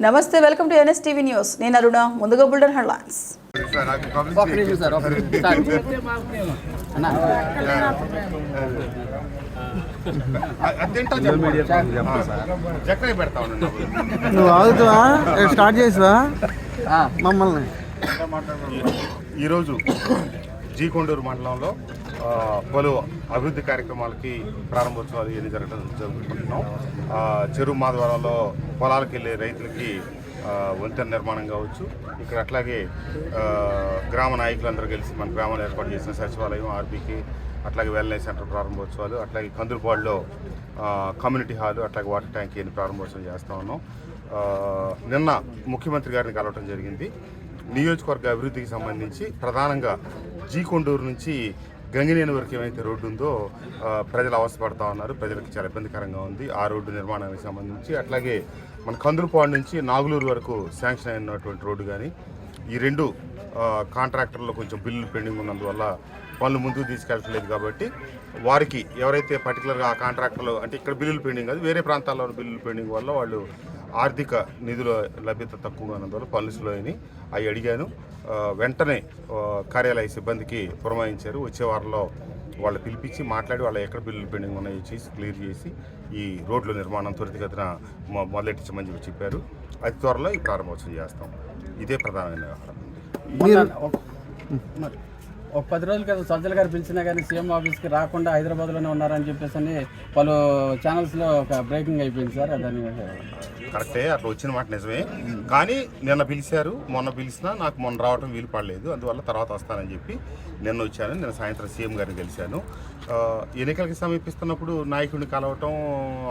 నమస్తే, welcome to NSTV news. నేను అరుణ. ముందుగా బుల్డన్ హెడ్లైన్స్. నువ్వు ఆగుతావా? స్టార్ట్ చేసావా మమ్మల్ని? ఈరోజు జీ కొండూరు మండలంలో పలు అభివృద్ధి కార్యక్రమాలకి ప్రారంభోత్సవాలు ఇవన్నీ జరుగుతున్నాం. చెరువు మాధవరంలో పొలాలకు వెళ్ళే రైతులకి వంతెన నిర్మాణం కావచ్చు, ఇక్కడ అట్లాగే గ్రామ నాయకులందరూ కలిసి మన గ్రామంలో ఏర్పాటు చేసిన సచివాలయం, ఆర్బీకి, అట్లాగే వెల్నెస్ సెంటర్ ప్రారంభోత్సవాలు, అట్లాగే కందులపాడులో కమ్యూనిటీ హాలు, అట్లాగే వాటర్ ట్యాంక్ అని ప్రారంభోత్సవం చేస్తూ ఉన్నాం. నిన్న ముఖ్యమంత్రి గారిని కలవటం జరిగింది. నియోజకవర్గ అభివృద్ధికి సంబంధించి ప్రధానంగా జీ కొండూరు నుంచి గంగినేని వరకు ఏమైతే రోడ్డు ఉందో ప్రజలు అవస్థపడుతూ ఉన్నారు. ప్రజలకు చాలా ఇబ్బందికరంగా ఉంది ఆ రోడ్డు నిర్మాణానికి సంబంధించి. అట్లాగే మన కందులపాడు నుంచి నాగులూరు వరకు శాంక్షన్ అయినటువంటి రోడ్డు కానీ, ఈ రెండు కాంట్రాక్టర్లో కొంచెం బిల్లులు పెండింగ్ ఉన్నందువల్ల పనులు ముందుకు తీసుకెళ్ళట్లేదు. కాబట్టి వారికి ఎవరైతే పర్టికులర్గా ఆ కాంట్రాక్టర్లు అంటే ఇక్కడ బిల్లులు పెండింగ్ కాదు, వేరే ప్రాంతాల్లో బిల్లులు పెండింగ్ వల్ల వాళ్ళు ఆర్థిక నిధుల లభ్యత తక్కువగా ఉన్నందువల్ల పనులు స్లో అయినాయి. అవి అడిగాను, వెంటనే కార్యాలయ సిబ్బందికి పురమాయించారు. వచ్చే వారంలో వాళ్ళు పిలిపించి మాట్లాడి వాళ్ళ ఎక్కడ బిల్లులు పెండింగ్ ఉన్నాయో చేసి క్లియర్ చేసి ఈ రోడ్ల నిర్మాణం త్వరితగతిన మొదలెట్టించమని చెప్పారు. అతి త్వరలో ఈ ప్రారంభోత్సవం చేస్తాం. ఇదే ప్రధానమైన వ్యవహారం. ఒక 10 రోజుల క్రితం సజ్జల గారు పిలిచినా కానీ సీఎం ఆఫీస్కి రాకుండా హైదరాబాద్లోనే ఉన్నారని చెప్పేసి అని పలు ఛానల్స్లో ఒక బ్రేకింగ్ అయిపోయింది సార్. దాని కరెక్టే, అట్లా వచ్చిన మాట నిజమే. కానీ నిన్న పిలిచారు, మొన్న పిలిచినా నాకు మొన్న రావడం వీలు పడలేదు. అందువల్ల తర్వాత వస్తానని చెప్పి నిన్న వచ్చాను. నిన్న సాయంత్రం సీఎం గారిని కలిశాను. ఎన్నికలకి సమీపిస్తున్నప్పుడు నాయకుడిని కలవటం,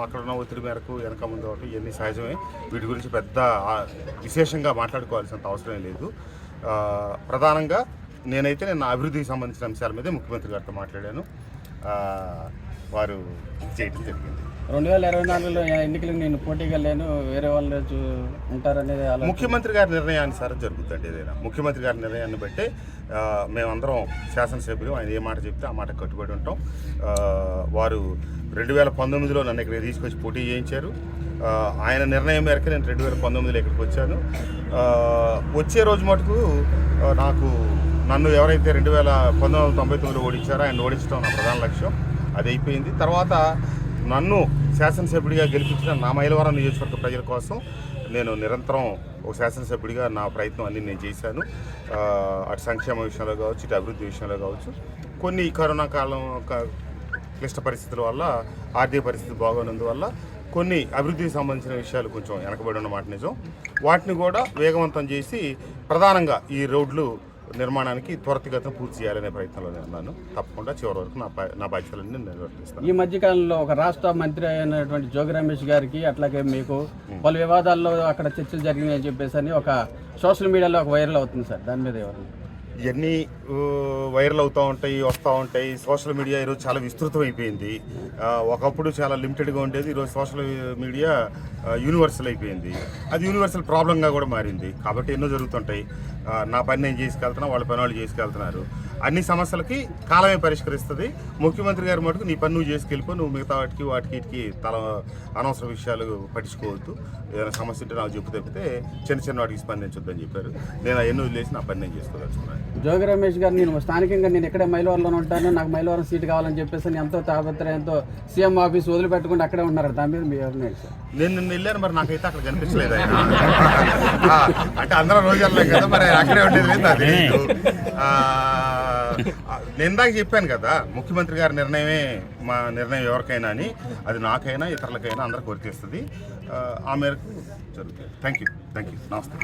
అక్కడ ఉన్న ఒత్తిడి మేరకు వెనక ముందు అవటం ఇవన్నీ సహజమే. వీటి గురించి పెద్ద విశేషంగా మాట్లాడుకోవాల్సినంత అవసరం లేదు. ప్రధానంగా నేనైతే నేను అభివృద్ధికి సంబంధించిన అంశాల మీదే ముఖ్యమంత్రి గారితో మాట్లాడాను. వారు చేయడం జరిగింది. 2024లో ఎన్నికలకు నేను పోటీగా లేను, వేరే వాళ్ళు ఉంటారనేది ముఖ్యమంత్రి గారి నిర్ణయానుసారం జరుగుతుంది. ఏదైనా ముఖ్యమంత్రి గారి నిర్ణయాన్ని బట్టే మేమందరం శాసనసభ్యులు, ఆయన ఏ మాట చెప్తే ఆ మాట కట్టుబడి ఉంటాం. వారు 2019లో నన్ను ఇక్కడ తీసుకొచ్చి పోటీ చేయించారు. ఆయన నిర్ణయం మేరకు నేను 2019లో ఇక్కడికి వచ్చాను. వచ్చే రోజు మటుకు నన్ను ఎవరైతే 1999లో ఓడించారో ఆయన ఓడించడం నా ప్రధాన లక్ష్యం. అది అయిపోయింది. తర్వాత నన్ను శాసనసభ్యుడిగా గెలిపించిన నా మైలవరం నియోజకవర్గ ప్రజల కోసం నేను నిరంతరం ఒక శాసనసభ్యుడిగా నా ప్రయత్నం అన్ని నేను చేశాను. అటు సంక్షేమ విషయంలో కావచ్చు, ఇటు అభివృద్ధి విషయంలో కావచ్చు. కొన్ని కరోనా కాలం క్లిష్ట పరిస్థితుల వల్ల, ఆర్థిక పరిస్థితి బాగోనందువల్ల కొన్ని అభివృద్ధికి సంబంధించిన విషయాలు కొంచెం వెనకబడి ఉన్నమాట నిజం. వాటిని కూడా వేగవంతం చేసి ప్రధానంగా ఈ రోడ్లు నిర్మాణానికి త్వరితగతిన పూర్తి చేయాలనే ప్రయత్నంలో ఉన్నాను. తప్పకుండా చివరి వరకు నా బాధ్యతలన్నీ నిర్వర్తిస్తాను. ఈ మధ్యకాలంలో ఒక రాష్ట్ర మంత్రి అయినటువంటి జోగి రమేష్ గారికి అట్లాగే మీకు పలు వివాదాల్లో అక్కడ చర్చలు జరిగినాయని చెప్పేసి అని ఒక సోషల్ మీడియాలో ఒక వైరల్ అవుతుంది సార్. దాని మీద ఎవరు ఇవన్నీ వైరల్ అవుతూ ఉంటాయి, వస్తూ ఉంటాయి. సోషల్ మీడియా ఈరోజు చాలా విస్తృతం అయిపోయింది. ఒకప్పుడు చాలా లిమిటెడ్గా ఉండేది, ఈరోజు సోషల్ మీడియా యూనివర్సల్ అయిపోయింది. అది యూనివర్సల్ ప్రాబ్లంగా కూడా మారింది. కాబట్టి ఎన్నో జరుగుతుంటాయి. నా పని నేను చేసుకెళ్తున్నా, వాళ్ళ పని వాళ్ళు చేసుకెళ్తున్నారు. అన్ని సమస్యలకి కాలమే పరిష్కరిస్తుంది. ముఖ్యమంత్రి గారి మటుకు నీ పని నువ్వు చేసుకెళ్ళిపో, నువ్వు మిగతా వాటికి అనవసర విషయాలు పట్టించుకోవద్దు. ఏదైనా సమస్య ఉంటే నాకు చెప్పు తప్పితే చిన్న వాటికి స్పందించొద్దని చెప్పారు. నేను అవన్నీ వదిలేసి నా పని నేను చేసుకోదలుచుకున్నాను. జోగి రమేష్ గారు నేను స్థానికంగా నేను ఎక్కడే మైలవరంలో ఉంటాను, నాకు మైలవరం సీటు కావాలని చెప్పేసి ఎంతో తాపత్రయంతో సీఎం ఆఫీస్ వదిలిపెట్టకుండా అక్కడే ఉన్నారు. దాని మీద మీ ఎవరు సార్? నేను నిన్న వెళ్ళాను, మరి నాకైతే అక్కడ కనిపించలేదు ఆయన. అంటే అందరూ రోజుల్లో కదా, మరి అక్కడే ఉండేది లేదు నాకు తెలియదు. నేను ఇందాక చెప్పాను కదా, ముఖ్యమంత్రి గారి నిర్ణయమే మా నిర్ణయం ఎవరికైనా అని. అది నాకైనా ఇతరులకైనా అందరికి వర్తిస్తుంది. ఆ మేరకు జరుగుతుంది. Thank you. నమస్తే.